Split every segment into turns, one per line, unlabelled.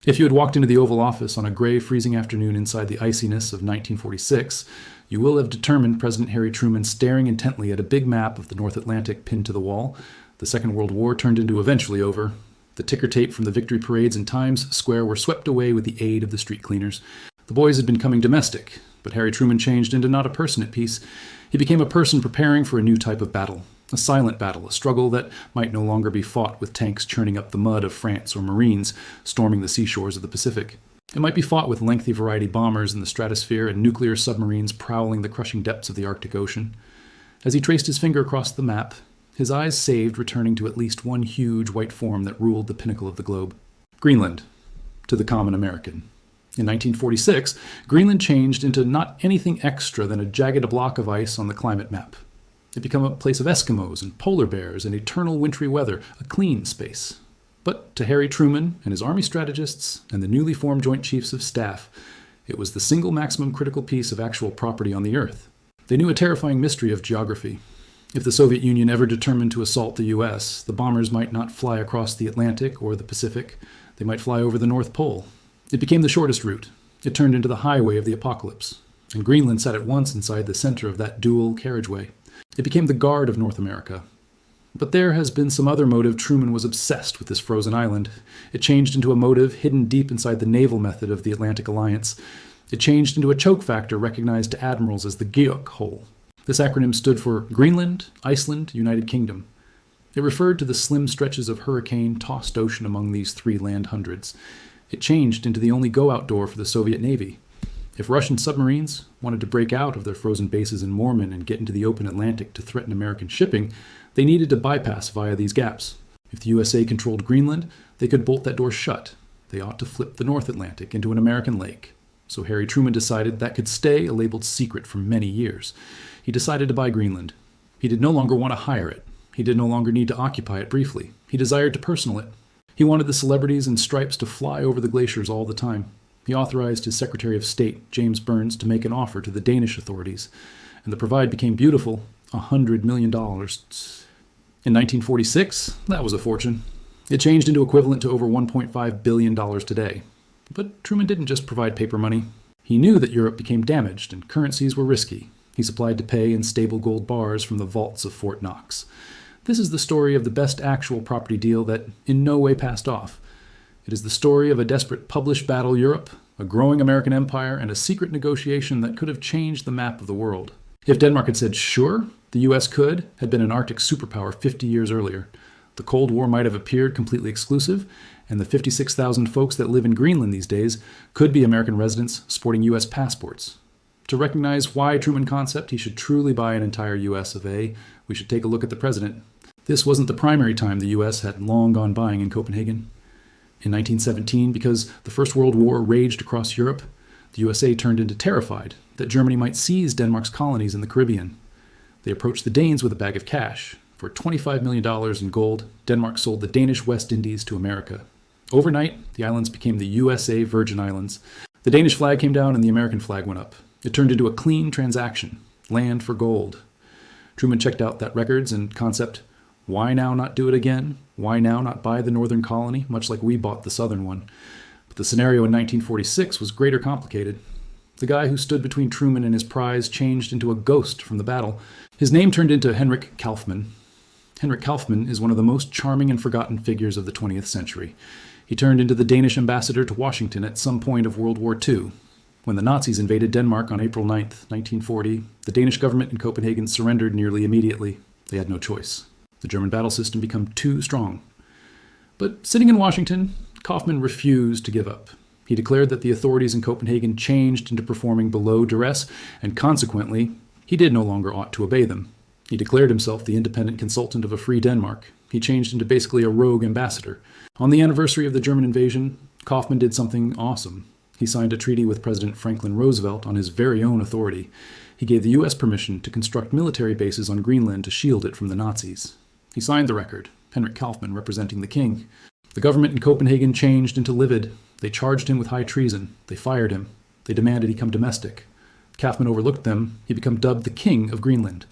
If you had walked into the Oval Office on a gray, freezing afternoon inside the iciness of 1946, you will have determined President Harry Truman staring intently at a big map of the North Atlantic pinned to the wall. The Second World War turned into eventually over. The ticker tape from the victory parades in Times Square were swept away with the aid of the street cleaners. The boys had been coming domestic, but Harry Truman changed into not a person at peace. He became a person preparing for a new type of battle. A silent battle, a struggle that might no longer be fought with tanks churning up the mud of France or Marines storming the seashores of the Pacific. It might be fought with lengthy variety bombers in the stratosphere and nuclear submarines prowling the crushing depths of the Arctic Ocean. As he traced his finger across the map, his eyes saved returning to at least one huge white form that ruled the pinnacle of the globe. Greenland, to the common American. In 1946, Greenland changed into not anything extra than a jagged block of ice on the climate map. It became a place of Eskimos and polar bears and eternal wintry weather, a clean space. But to Harry Truman and his army strategists and the newly formed Joint Chiefs of Staff, it was the single maximum critical piece of actual property on the Earth. They knew a terrifying mystery of geography. If the Soviet Union ever determined to assault the U.S., the bombers might not fly across the Atlantic or the Pacific. They might fly over the North Pole. It became the shortest route. It turned into the highway of the apocalypse. And Greenland sat at once inside the center of that dual carriageway. It became the guard of North America. But there has been some other motive. Truman was obsessed with this frozen island. It changed into a motive hidden deep inside the naval method of the Atlantic Alliance. It changed into a choke factor recognized to admirals as the GIUK hole. This acronym stood for Greenland, Iceland, United Kingdom. It referred to the slim stretches of hurricane-tossed ocean among these three land hundreds. It changed into the only go-out door for the Soviet Navy. If Russian submarines wanted to break out of their frozen bases in Mormon and get into the open Atlantic to threaten American shipping, they needed to bypass via these gaps. If the USA controlled Greenland, they could bolt that door shut. They ought to flip the North Atlantic into an American lake. So Harry Truman decided that could stay a labeled secret for many years. He decided to buy Greenland. He did no longer want to hire it. He did no longer need to occupy it briefly. He desired to personal it. He wanted the celebrities in stripes to fly over the glaciers all the time. He authorized his Secretary of State, James Burns, to make an offer to the Danish authorities, and the provide became beautiful, $100 million. In 1946, that was a fortune. It changed into equivalent to over $1.5 billion today. But Truman didn't just provide paper money. He knew that Europe became damaged and currencies were risky. He supplied to pay in stable gold bars from the vaults of Fort Knox. This is the story of the best actual property deal that in no way passed off. It is the story of a desperate published battle Europe, a growing American empire, and a secret negotiation that could have changed the map of the world. If Denmark had said sure, the U.S. had been an Arctic superpower 50 years earlier. The Cold War might have appeared completely exclusive, and the 56,000 folks that live in Greenland these days could be American residents sporting U.S. passports. To recognize why Truman concept he should truly buy an entire U.S. of A., we should take a look at the president. This wasn't the primary time the U.S. had long gone buying in Copenhagen. In 1917, because the First World War raged across Europe, the USA turned into terrified that Germany might seize Denmark's colonies in the Caribbean. They approached the Danes with a bag of cash. For $25 million in gold, Denmark sold the Danish West Indies to America. Overnight, the islands became the USA Virgin Islands. The Danish flag came down and the American flag went up. It turned into a clean transaction, land for gold. Truman checked out that records and concept. Why now not do it again? Why now not buy the northern colony, much like we bought the southern one? But the scenario in 1946 was greater complicated. The guy who stood between Truman and his prize changed into a ghost from the battle. His name turned into Henrik Kaufmann. Henrik Kaufmann is one of the most charming and forgotten figures of the 20th century. He turned into the Danish ambassador to Washington at some point of World War II. When the Nazis invaded Denmark on April 9, 1940, the Danish government in Copenhagen surrendered nearly immediately. They had no choice. The German battle system became too strong. But sitting in Washington, Kaufmann refused to give up. He declared that the authorities in Copenhagen changed into performing below duress, and consequently, he did no longer ought to obey them. He declared himself the independent consultant of a free Denmark. He changed into basically a rogue ambassador. On the anniversary of the German invasion, Kaufmann did something awesome. He signed a treaty with President Franklin Roosevelt on his very own authority. He gave the U.S. permission to construct military bases on Greenland to shield it from the Nazis. He signed the record, Henrik Kaufmann representing the king. The government in Copenhagen changed into livid. They charged him with high treason. They fired him. They demanded he come domestic. Kaufmann overlooked them. He became dubbed the King of Greenland.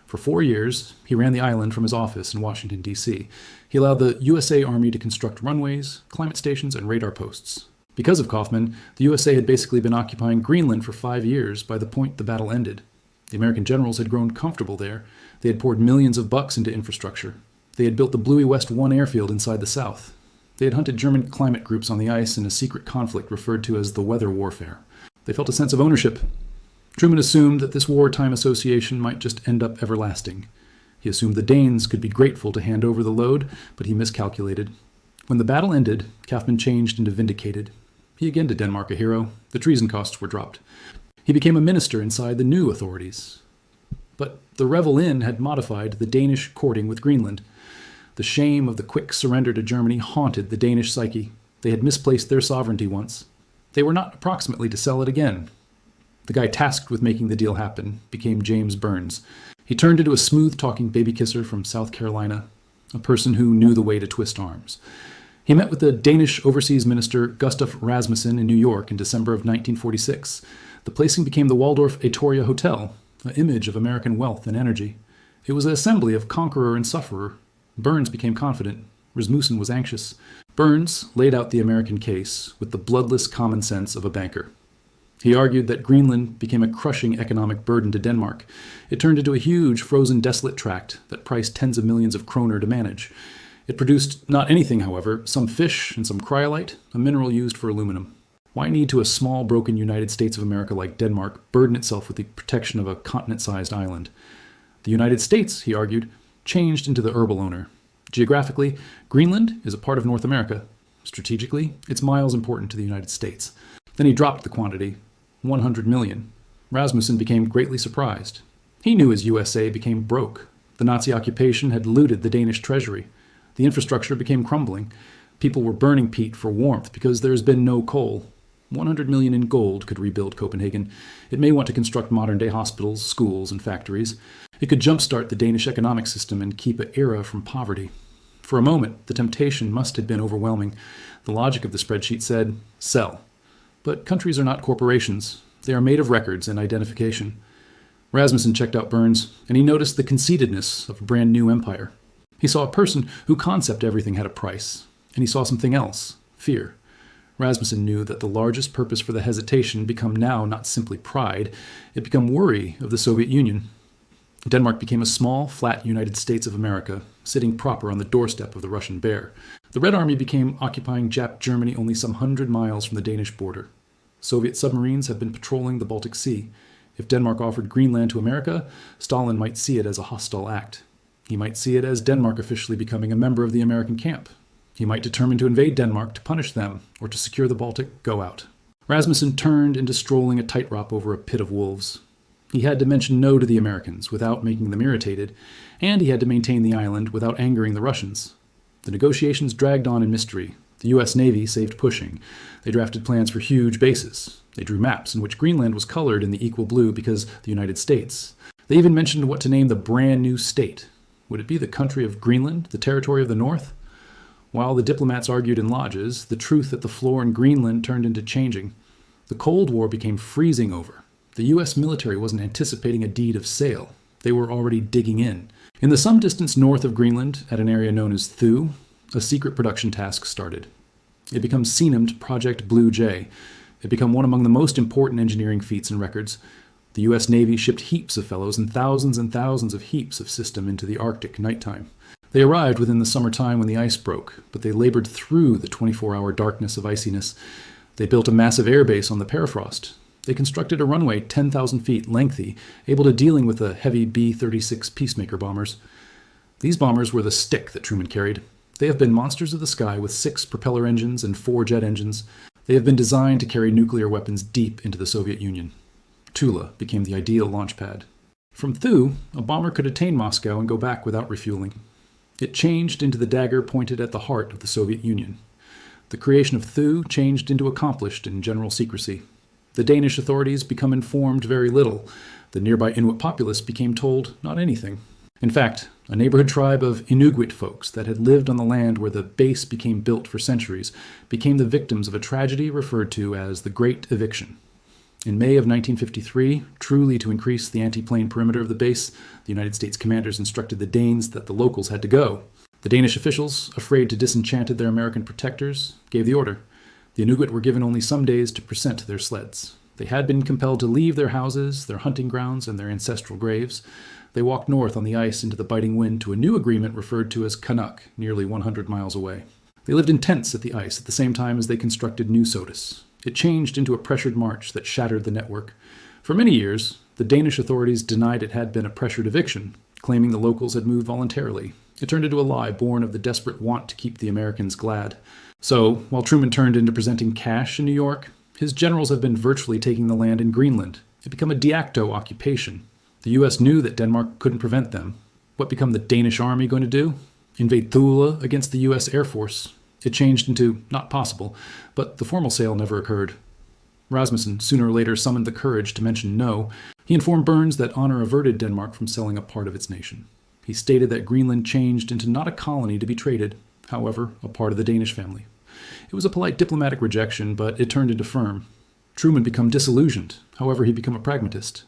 For 4 years, he ran the island from his office in Washington, D.C. He allowed the USA Army to construct runways, climate stations, and radar posts. Because of Kaufman, the USA had basically been occupying Greenland for 5 years by the point the battle ended. The American generals had grown comfortable there. They had poured millions of bucks into infrastructure. They had built the Bluey West 1 airfield inside the South. They had hunted German climate groups on the ice in a secret conflict referred to as the weather warfare. They felt a sense of ownership. Truman assumed that this wartime association might just end up everlasting. He assumed the Danes could be grateful to hand over the load, but he miscalculated. When the battle ended, Kaufman changed into vindicated. He again did Denmark a hero. The treason costs were dropped. He became a minister inside the new authorities. But the Revel Inn had modified the Danish courting with Greenland. The shame of the quick surrender to Germany haunted the Danish psyche. They had misplaced their sovereignty once. They were not approximately to sell it again. The guy tasked with making the deal happen became James Burns. He turned into a smooth-talking baby kisser from South Carolina, a person who knew the way to twist arms. He met with the Danish overseas minister Gustaf Rasmussen in New York in December of 1946. The placing became the Waldorf Astoria Hotel, an image of American wealth and energy. It was an assembly of conqueror and sufferer. Burns became confident. Rasmussen was anxious. Burns laid out the American case with the bloodless common sense of a banker. He argued that Greenland became a crushing economic burden to Denmark. It turned into a huge, frozen, desolate tract that priced tens of millions of kroner to manage. It produced not anything, however, some fish and some cryolite, a mineral used for aluminum. Why need to a small, broken United States of America like Denmark burden itself with the protection of a continent-sized island? The United States, he argued, changed into the herbal owner. Geographically, Greenland is a part of North America. Strategically, it's miles important to the United States. Then he dropped the quantity, 100 million. Rasmussen became greatly surprised. He knew his USA became broke. The Nazi occupation had looted the Danish treasury. The infrastructure became crumbling. People were burning peat for warmth because there has been no coal. 100 million in gold could rebuild Copenhagen. It may want to construct modern-day hospitals, schools, and factories. It could jumpstart the Danish economic system and keep an era from poverty. For a moment, the temptation must have been overwhelming. The logic of the spreadsheet said, sell. But countries are not corporations. They are made of records and identification. Rasmussen checked out Burns, and he noticed the conceitedness of a brand new empire. He saw a person whose concept everything had a price, and he saw something else, fear. Rasmussen knew that the largest purpose for the hesitation become now not simply pride, it became worry of the Soviet Union. Denmark became a small, flat United States of America, sitting proper on the doorstep of the Russian bear. The Red Army became occupying Jap Germany only some 100 miles from the Danish border. Soviet submarines have been patrolling the Baltic Sea. If Denmark offered Greenland to America, Stalin might see it as a hostile act. He might see it as Denmark officially becoming a member of the American camp. He might determine to invade Denmark to punish them, or to secure the Baltic, go out. Rasmussen turned into strolling a tightrope over a pit of wolves. He had to mention no to the Americans without making them irritated, and he had to maintain the island without angering the Russians. The negotiations dragged on in mystery. The U.S. Navy saved pushing. They drafted plans for huge bases. They drew maps in which Greenland was colored in the equal blue because the United States. They even mentioned what to name the brand new state. Would it be the country of Greenland, the territory of the North? While the diplomats argued in lodges, the truth at the floor in Greenland turned into changing. The Cold War became freezing over. The U.S. military wasn't anticipating a deed of sale. They were already digging in. In the some distance north of Greenland, at an area known as Thule, a secret production task started. It becomes renamed Project Blue Jay. It became one among the most important engineering feats and records. The U.S. Navy shipped heaps of fellows and thousands of heaps of system into the Arctic nighttime. They arrived within the summertime when the ice broke, but they labored through the 24-hour darkness of iciness. They built a massive airbase on the permafrost. They constructed a runway 10,000 feet lengthy, able to dealing with the heavy B-36 Peacemaker bombers. These bombers were the stick that Truman carried. They have been monsters of the sky with 6 propeller engines and 4 jet engines. They have been designed to carry nuclear weapons deep into the Soviet Union. Thule became the ideal launch pad. From Thule, a bomber could attain Moscow and go back without refueling. It changed into the dagger pointed at the heart of the Soviet Union. The creation of Thule changed into accomplished in general secrecy. The Danish authorities become informed very little. The nearby Inuit populace became told not anything. In fact, a neighborhood tribe of Inuit folks that had lived on the land where the base became built for centuries became the victims of a tragedy referred to as the Great Eviction. In May of 1953, truly to increase the anti-plane perimeter of the base, the United States commanders instructed the Danes that the locals had to go. The Danish officials, afraid to disenchant their American protectors, gave the order. The Inuit were given only some days to present their sleds. They had been compelled to leave their houses, their hunting grounds, and their ancestral graves. They walked north on the ice into the biting wind to a new agreement referred to as Canuck, nearly 100 miles away. They lived in tents at the ice at the same time as they constructed new Sodus. It changed into a pressured march that shattered the network. For many years, the Danish authorities denied it had been a pressured eviction, claiming the locals had moved voluntarily. It turned into a lie born of the desperate want to keep the Americans glad. So, while Truman turned into presenting cash in New York, his generals have been virtually taking the land in Greenland. It became a de facto occupation. The U.S. knew that Denmark couldn't prevent them. What became the Danish army going to do? Invade Thule against the U.S. Air Force? It changed into not possible, but the formal sale never occurred. Rasmussen sooner or later summoned the courage to mention no. He informed Burns that honor averted Denmark from selling a part of its nation. He stated that Greenland changed into not a colony to be traded, however, a part of the Danish family. It was a polite diplomatic rejection, but it turned into firm. Truman became disillusioned. However, he became a pragmatist.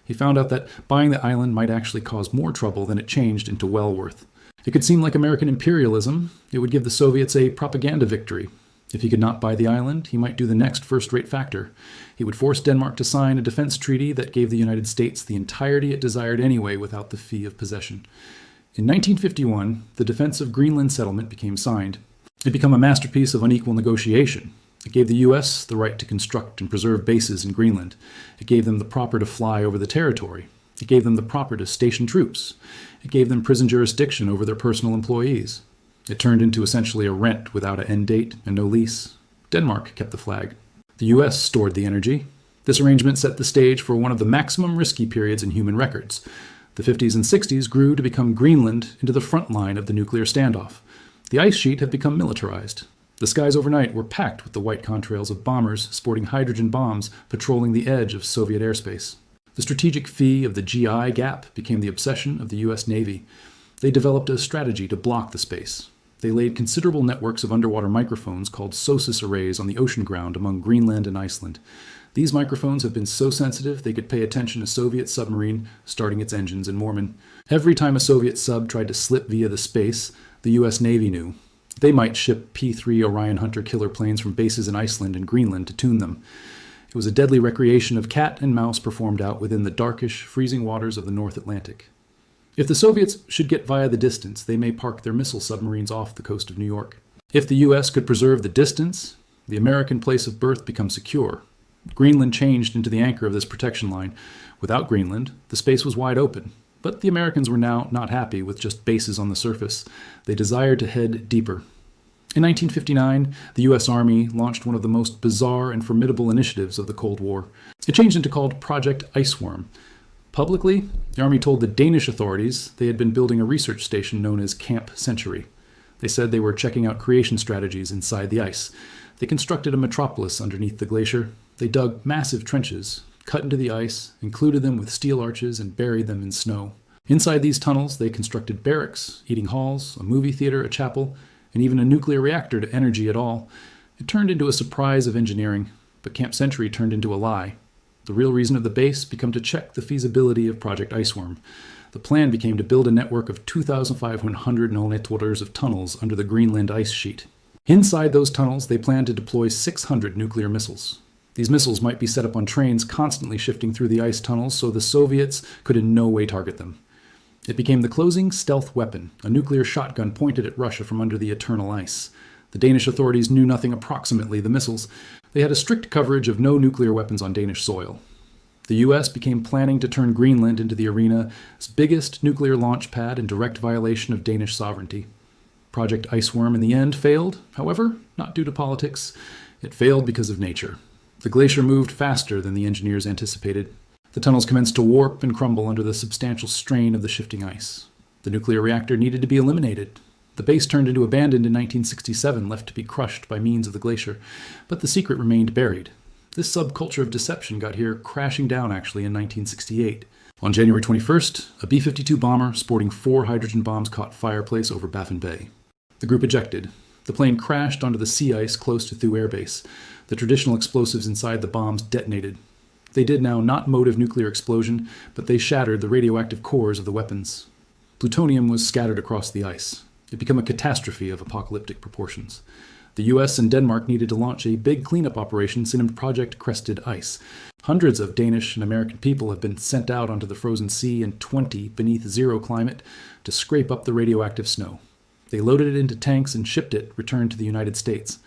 He found out that buying the island might actually cause more trouble than it changed into well worth. It could seem like American imperialism. It would give the Soviets a propaganda victory. If he could not buy the island, he might do the next first-rate factor. He would force Denmark to sign a defense treaty that gave the United States the entirety it desired anyway without the fee of possession. In 1951, the Defense of Greenland Settlement became signed. It became a masterpiece of unequal negotiation. It gave the U.S. the right to construct and preserve bases in Greenland. It gave them the proper to fly over the territory. It gave them the proper to station troops. It gave them prison jurisdiction over their personal employees. It turned into essentially a rent without an end date and no lease. Denmark kept the flag. The U.S. stored the energy. This arrangement set the stage for one of the maximum risky periods in human records. The 50s and 60s grew to become Greenland into the front line of the nuclear standoff. The ice sheet had become militarized. The skies overnight were packed with the white contrails of bombers sporting hydrogen bombs patrolling the edge of Soviet airspace. The strategic fee of the GIUK Gap became the obsession of the U.S. Navy. They developed a strategy to block the space. They laid considerable networks of underwater microphones called SOSUS arrays on the ocean ground among Greenland and Iceland. These microphones have been so sensitive they could pay attention to a Soviet submarine starting its engines in Mormon. Every time a Soviet sub tried to slip via the space, the U.S. Navy knew. They might ship P-3 Orion Hunter killer planes from bases in Iceland and Greenland to tune them. It was a deadly recreation of cat and mouse performed out within the darkish, freezing waters of the North Atlantic. If the Soviets should get via the distance, they may park their missile submarines off the coast of New York. If the U.S. could preserve the distance, the American place of birth becomes secure. Greenland changed into the anchor of this protection line. Without Greenland, the space was wide open. But the Americans were now not happy with just bases on the surface. They desired to head deeper. In 1959, the U.S. Army launched one of the most bizarre and formidable initiatives of the Cold War. It changed into called Project Iceworm. Publicly, the Army told the Danish authorities they had been building a research station known as Camp Century. They said they were checking out creation strategies inside the ice. They constructed a metropolis underneath the glacier. They dug massive trenches, cut into the ice, included them with steel arches, and buried them in snow. Inside these tunnels, they constructed barracks, eating halls, a movie theater, a chapel, and even a nuclear reactor to energy it all. It turned into a surprise of engineering, but Camp Century turned into a lie. The real reason of the base became to check the feasibility of Project Iceworm. The plan became to build a network of 2,500 kilometers of tunnels under the Greenland ice sheet. Inside those tunnels, they planned to deploy 600 nuclear missiles. These missiles might be set up on trains constantly shifting through the ice tunnels so the Soviets could in no way target them. It became the closing stealth weapon, a nuclear shotgun pointed at Russia from under the eternal ice. The Danish authorities knew nothing approximately the missiles. They had a strict coverage of no nuclear weapons on Danish soil. The U.S. became planning to turn Greenland into the arena's biggest nuclear launch pad in direct violation of Danish sovereignty. Project Iceworm in the end failed, however, not due to politics. It failed because of nature. The glacier moved faster than the engineers anticipated. The tunnels commenced to warp and crumble under the substantial strain of the shifting ice. The nuclear reactor needed to be eliminated. The base turned into abandoned in 1967, left to be crushed by means of the glacier. But the secret remained buried. This subculture of deception got here crashing down actually in 1968. On January 21st, a B-52 bomber sporting 4 hydrogen bombs caught fireplace over Baffin Bay. The group ejected. The plane crashed onto the sea ice close to Thule Air Base. The traditional explosives inside the bombs detonated. They did now not motive nuclear explosion, but they shattered the radioactive cores of the weapons. Plutonium was scattered across the ice. It became a catastrophe of apocalyptic proportions. The US and Denmark needed to launch a big cleanup operation named Project Crested Ice. Hundreds of Danish and American people have been sent out onto the frozen sea in 20 beneath zero climate to scrape up the radioactive snow. They loaded it into tanks and shipped it, returned to the United States.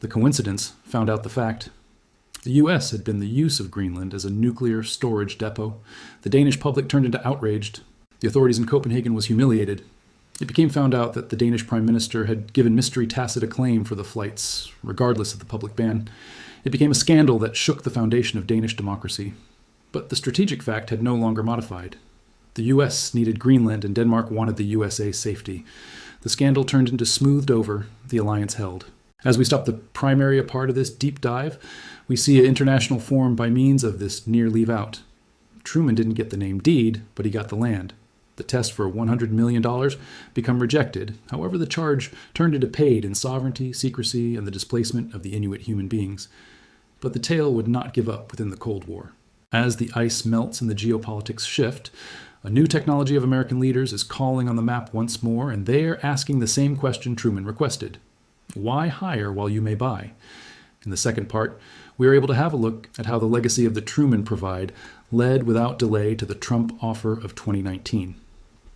The coincidence found out the fact. The US had been the use of Greenland as a nuclear storage depot. The Danish public turned into outraged. The authorities in Copenhagen was humiliated. It became found out that the Danish Prime Minister had given mystery tacit acclaim for the flights, regardless of the public ban. It became a scandal that shook the foundation of Danish democracy. But the strategic fact had no longer modified. The US needed Greenland and Denmark wanted the USA's safety. The scandal turned into smoothed over, the alliance held. As we stop the primary part of this deep dive, we see an international form by means of this near leave out. Truman didn't get the name deed, but he got the land. The test for $100 million become rejected. However, the charge turned into paid in sovereignty, secrecy, and the displacement of the Inuit human beings. But the tale would not give up within the Cold War. As the ice melts and the geopolitics shift, a new technology of American leaders is calling on the map once more, and they are asking the same question Truman requested. Why hire while you may buy? In the second part, we are able to have a look at how the legacy of the Truman Provide led without delay to the Trump offer of 2019.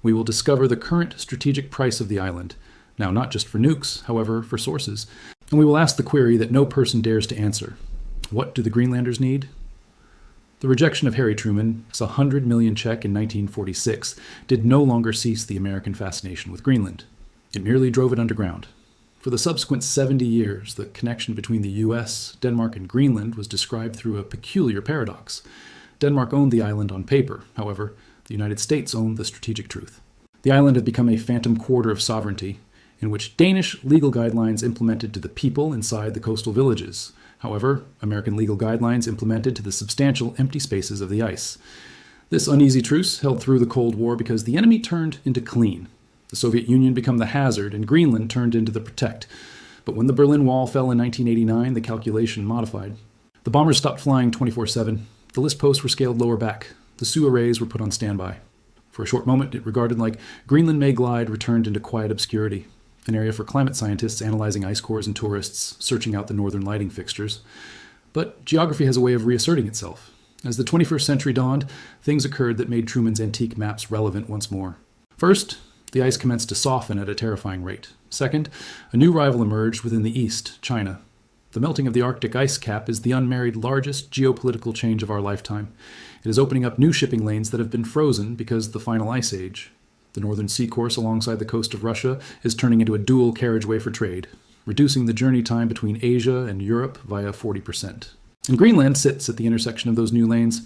We will discover the current strategic price of the island, now not just for nukes, however, for sources, and we will ask the query that no person dares to answer. What do the Greenlanders need? The rejection of Harry Truman, a $100 million check in 1946, did no longer cease the American fascination with Greenland. It merely drove it underground. For the subsequent 70 years, the connection between the US, Denmark, and Greenland was described through a peculiar paradox. Denmark owned the island on paper. However, the United States owned the strategic truth. The island had become a phantom quarter of sovereignty, in which Danish legal guidelines implemented to the people inside the coastal villages. However, American legal guidelines implemented to the substantial empty spaces of the ice. This uneasy truce held through the Cold War because the enemy turned into clean. The Soviet Union became the hazard, and Greenland turned into the protect. But when the Berlin Wall fell in 1989, the calculation modified. The bombers stopped flying 24/7. The list posts were scaled lower back. The Sioux arrays were put on standby. For a short moment, it regarded like Greenland may glide returned into quiet obscurity, an area for climate scientists analyzing ice cores and tourists searching out the northern lighting fixtures. But geography has a way of reasserting itself. As the 21st century dawned, things occurred that made Truman's antique maps relevant once more. First, the ice commenced to soften at a terrifying rate. Second, a new rival emerged within the east, China. The melting of the Arctic ice cap is the unmarried largest geopolitical change of our lifetime. It is opening up new shipping lanes that have been frozen because of the final ice age. The northern sea course alongside the coast of Russia is turning into a dual carriageway for trade, reducing the journey time between Asia and Europe via 40%. And Greenland sits at the intersection of those new lanes.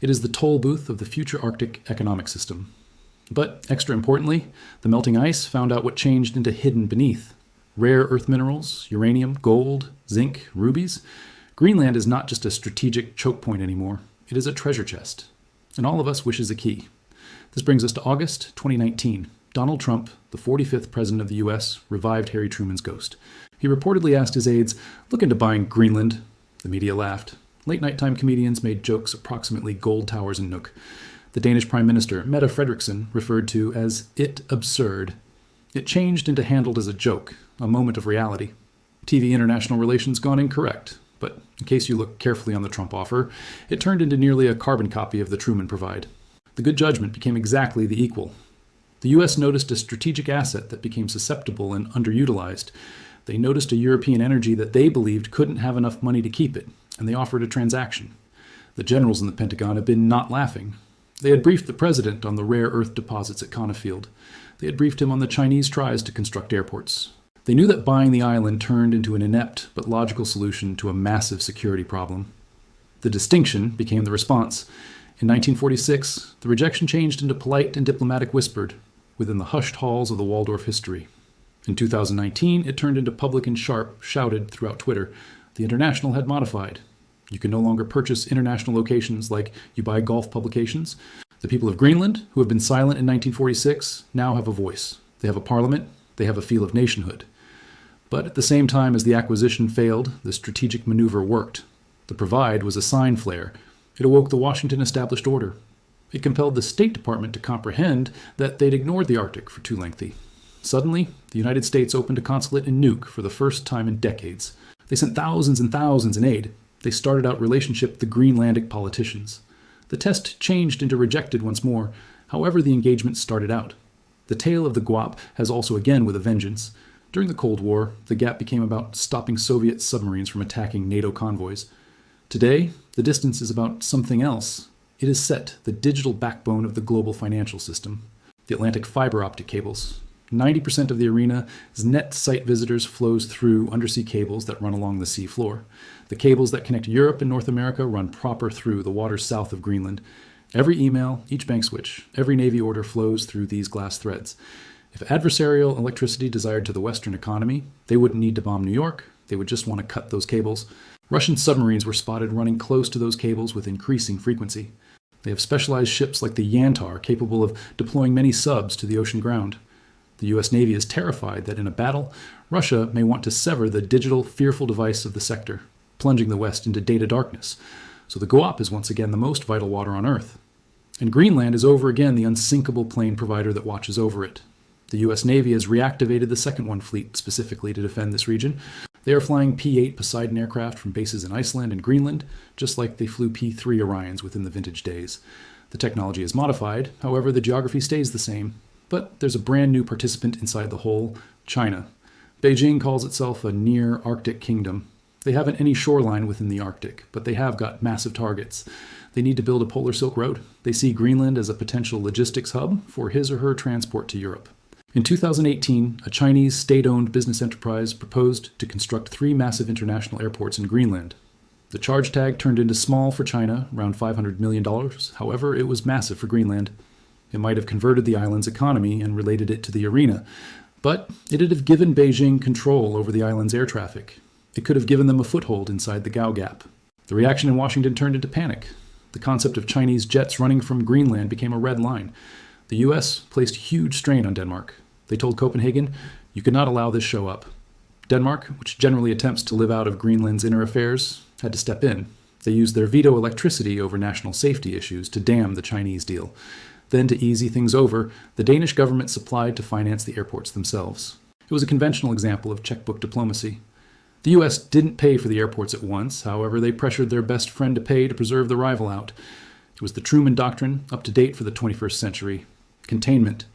It is the toll booth of the future Arctic economic system. But, extra importantly, the melting ice found out what changed into hidden beneath. Rare earth minerals, uranium, gold, zinc, rubies. Greenland is not just a strategic choke point anymore. It is a treasure chest. And all of us wishes a key. This brings us to August 2019. Donald Trump, the 45th president of the US, revived Harry Truman's ghost. He reportedly asked his aides, "Look into buying Greenland." The media laughed. Late nighttime comedians made jokes approximately gold towers in Nook. The Danish Prime Minister, Mette Frederiksen, referred to as it absurd. It changed into handled as a joke, a moment of reality. TV international relations gone incorrect, but in case you look carefully on the Trump offer, it turned into nearly a carbon copy of the Truman Provide. The good judgment became exactly the equal. The US noticed a strategic asset that became susceptible and underutilized. They noticed a European energy that they believed couldn't have enough money to keep it, and they offered a transaction. The generals in the Pentagon have been not laughing. They had briefed the president on the rare earth deposits at Conofield. They had briefed him on the Chinese tries to construct airports. They knew that buying the island turned into an inept but logical solution to a massive security problem. The distinction became the response. In 1946, the rejection changed into polite and diplomatic whispered within the hushed halls of the Waldorf history. In 2019, it turned into public and sharp, shouted throughout Twitter. The International had modified. You can no longer purchase international locations like you buy golf publications. The people of Greenland, who have been silent in 1946, now have a voice. They have a parliament. They have a feel of nationhood. But at the same time as the acquisition failed, the strategic maneuver worked. The Provide was a sign flare. It awoke the Washington established order. It compelled the State Department to comprehend that they'd ignored the Arctic for too lengthy. Suddenly, the United States opened a consulate in Nuuk for the first time in decades. They sent thousands and thousands in aid. They started out relationship with the Greenlandic politicians. The test changed into rejected once more. However, the engagement started out. The tale of the GWAP has also again with a vengeance. During the Cold War, the Gap became about stopping Soviet submarines from attacking NATO convoys. Today, the distance is about something else. It is set, the digital backbone of the global financial system. The Atlantic fiber optic cables. 90% of the arena's net site visitors flows through undersea cables that run along the sea floor. The cables that connect Europe and North America run proper through the waters south of Greenland. Every email, each bank switch, every Navy order flows through these glass threads. If adversarial electricity desired to the Western economy, they wouldn't need to bomb New York. They would just want to cut those cables. Russian submarines were spotted running close to those cables with increasing frequency. They have specialized ships like the Yantar capable of deploying many subs to the ocean ground. The U.S. Navy is terrified that in a battle, Russia may want to sever the digital, fearful device of the sector, plunging the West into data darkness. So the GWAP is once again the most vital water on Earth. And Greenland is over again the unsinkable plane provider that watches over it. The U.S. Navy has reactivated the Second One Fleet specifically to defend this region. They are flying P-8 Poseidon aircraft from bases in Iceland and Greenland, just like they flew P-3 Orions within the vintage days. The technology is modified, however, the geography stays the same. But there's a brand new participant inside the whole, China. Beijing calls itself a near Arctic kingdom. They haven't any shoreline within the Arctic, but they have got massive targets. They need to build a polar silk road. They see Greenland as a potential logistics hub for his or her transport to Europe. In 2018, a Chinese state-owned business enterprise proposed to construct 3 massive international airports in Greenland. The charge tag turned into small for China, around $500 million. However, it was massive for Greenland. It might have converted the island's economy and related it to the arena, but it'd have given Beijing control over the island's air traffic. It could have given them a foothold inside the GIUK Gap. The reaction in Washington turned into panic. The concept of Chinese jets running from Greenland became a red line. The U.S. placed huge strain on Denmark. They told Copenhagen, you cannot allow this show up. Denmark, which generally attempts to live out of Greenland's inner affairs, had to step in. They used their veto electricity over national safety issues to dam the Chinese deal. Then, to easy things over, the Danish government supplied to finance the airports themselves. It was a conventional example of checkbook diplomacy. The U.S. didn't pay for the airports at once, however, they pressured their best friend to pay to preserve the rival out. It was the Truman Doctrine, up to date for the 21st century. Containment.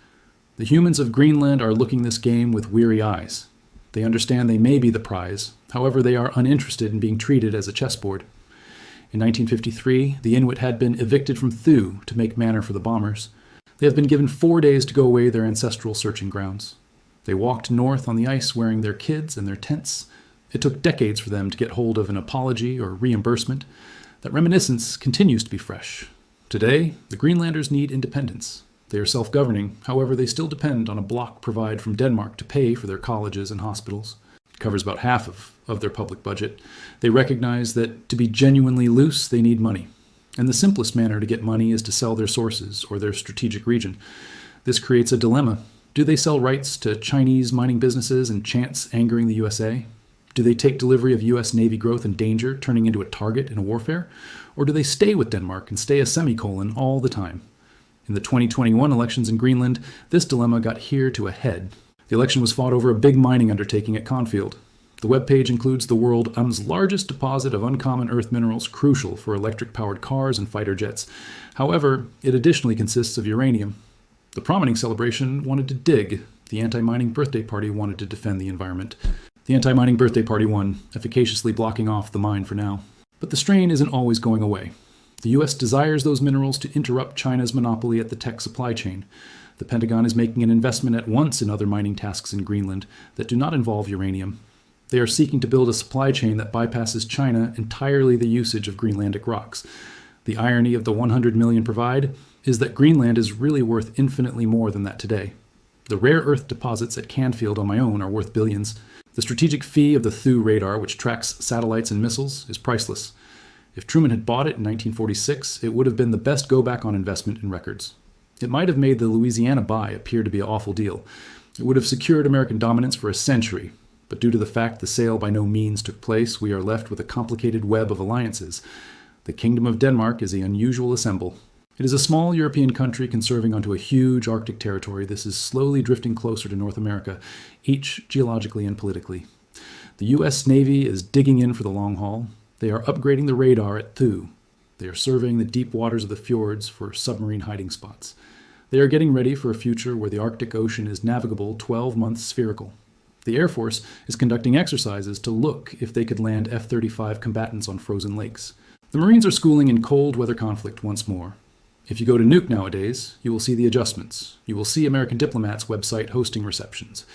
The humans of Greenland are looking this game with weary eyes. They understand they may be the prize, however, they are uninterested in being treated as a chessboard. In 1953, the Inuit had been evicted from Thule to make manor for the bombers. They have been given 4 days to go away their ancestral searching grounds. They walked north on the ice wearing their kids and their tents. It took decades for them to get hold of an apology or reimbursement. That reminiscence continues to be fresh. Today, the Greenlanders need independence. They are self-governing, however, they still depend on a block provide from Denmark to pay for their colleges and hospitals. It covers about half of their public budget. They recognize that to be genuinely loose, they need money. And the simplest manner to get money is to sell their sources or their strategic region. This creates a dilemma. Do they sell rights to Chinese mining businesses and chance angering the USA? Do they take delivery of U.S. Navy growth in danger, turning into a target in a warfare? Or do they stay with Denmark and stay a semicolon all the time? In the 2021 elections in Greenland, this dilemma got here to a head. The election was fought over a big mining undertaking at Confield. The webpage includes the world's largest deposit of uncommon earth minerals crucial for electric-powered cars and fighter jets. However, it additionally consists of uranium. The prominent celebration wanted to dig. The anti-mining birthday party wanted to defend the environment. The anti-mining birthday party won, efficaciously blocking off the mine for now. But the strain isn't always going away. The U.S. desires those minerals to interrupt China's monopoly at the tech supply chain. The Pentagon is making an investment at once in other mining tasks in Greenland that do not involve uranium. They are seeking to build a supply chain that bypasses China entirely the usage of Greenlandic rocks. The irony of the $100 million provide is that Greenland is really worth infinitely more than that today. The rare earth deposits at Canfield on my own are worth billions. The strategic fee of the Thule radar, which tracks satellites and missiles, is priceless. If Truman had bought it in 1946, it would have been the best go-back on investment in records. It might have made the Louisiana buy appear to be an awful deal. It would have secured American dominance for a century, but due to the fact the sale by no means took place, we are left with a complicated web of alliances. The Kingdom of Denmark is an unusual assemble. It is a small European country conserving onto a huge Arctic territory. This is slowly drifting closer to North America, each geologically and politically. The U.S. Navy is digging in for the long haul. They are upgrading the radar at Thule. They are surveying the deep waters of the fjords for submarine hiding spots. They are getting ready for a future where the Arctic Ocean is navigable 12 months spherical. The Air Force is conducting exercises to look if they could land F-35 combatants on frozen lakes. The Marines are schooling in cold weather conflict once more. If you go to GIUK nowadays, you will see the adjustments. You will see American diplomats' website hosting receptions.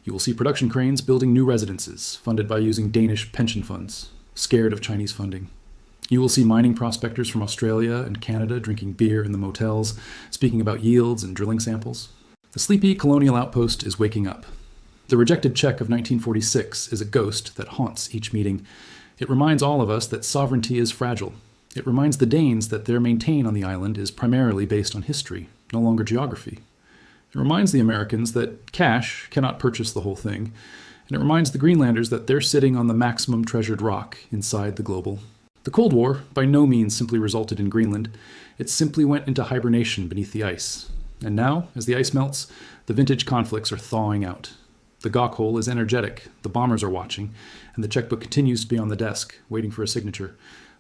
You will see production cranes building new residences, funded by using Danish pension funds, scared of Chinese funding. You will see mining prospectors from Australia and Canada drinking beer in the motels, speaking about yields and drilling samples. The sleepy colonial outpost is waking up. The rejected Czech of 1946 is a ghost that haunts each meeting. It reminds all of us that sovereignty is fragile. It reminds the Danes that their maintain on the island is primarily based on history, no longer geography. It reminds the Americans that cash cannot purchase the whole thing, and it reminds the Greenlanders that they're sitting on the maximum treasured rock inside the global. The Cold War by no means simply resulted in Greenland. It simply went into hibernation beneath the ice. And now, as the ice melts, the vintage conflicts are thawing out. The gawk hole is energetic, the bombers are watching, and the checkbook continues to be on the desk, waiting for a signature.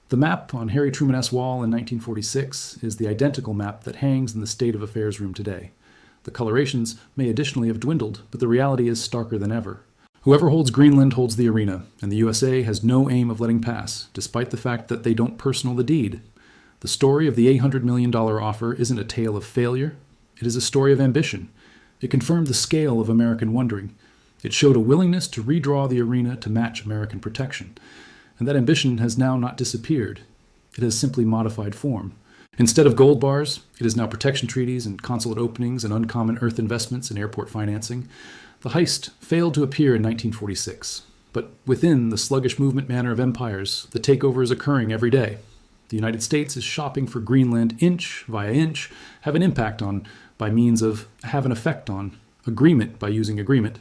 The map on Harry Truman's wall in 1946 is the identical map that hangs in the State of Affairs room today. The colorations may additionally have dwindled, but the reality is starker than ever. Whoever holds Greenland holds the arena, and the USA has no aim of letting pass, despite the fact that they don't personal the deed. The story of the $800 million offer isn't a tale of failure. It is a story of ambition. It confirmed the scale of American wondering. It showed a willingness to redraw the arena to match American protection. And that ambition has now not disappeared. It has simply modified form. Instead of gold bars, it is now protection treaties and consulate openings and uncommon earth investments and airport financing. The heist failed to appear in 1946, but within the sluggish movement manner of empires, the takeover is occurring every day. The United States is shopping for Greenland inch via inch, have an effect on, agreement by using agreement.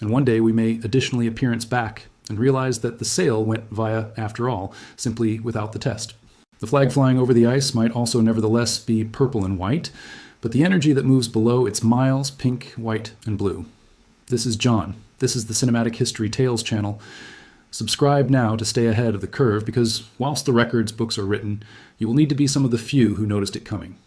And one day we may additionally appearance back and realize that the sale went via, after all, simply without the test. The flag flying over the ice might also nevertheless be purple and white, but the energy that moves below its miles pink, white, and blue. This is John. This is the Cinematic History Tales channel. Subscribe now to stay ahead of the curve, because whilst the records books are written, you will need to be some of the few who noticed it coming.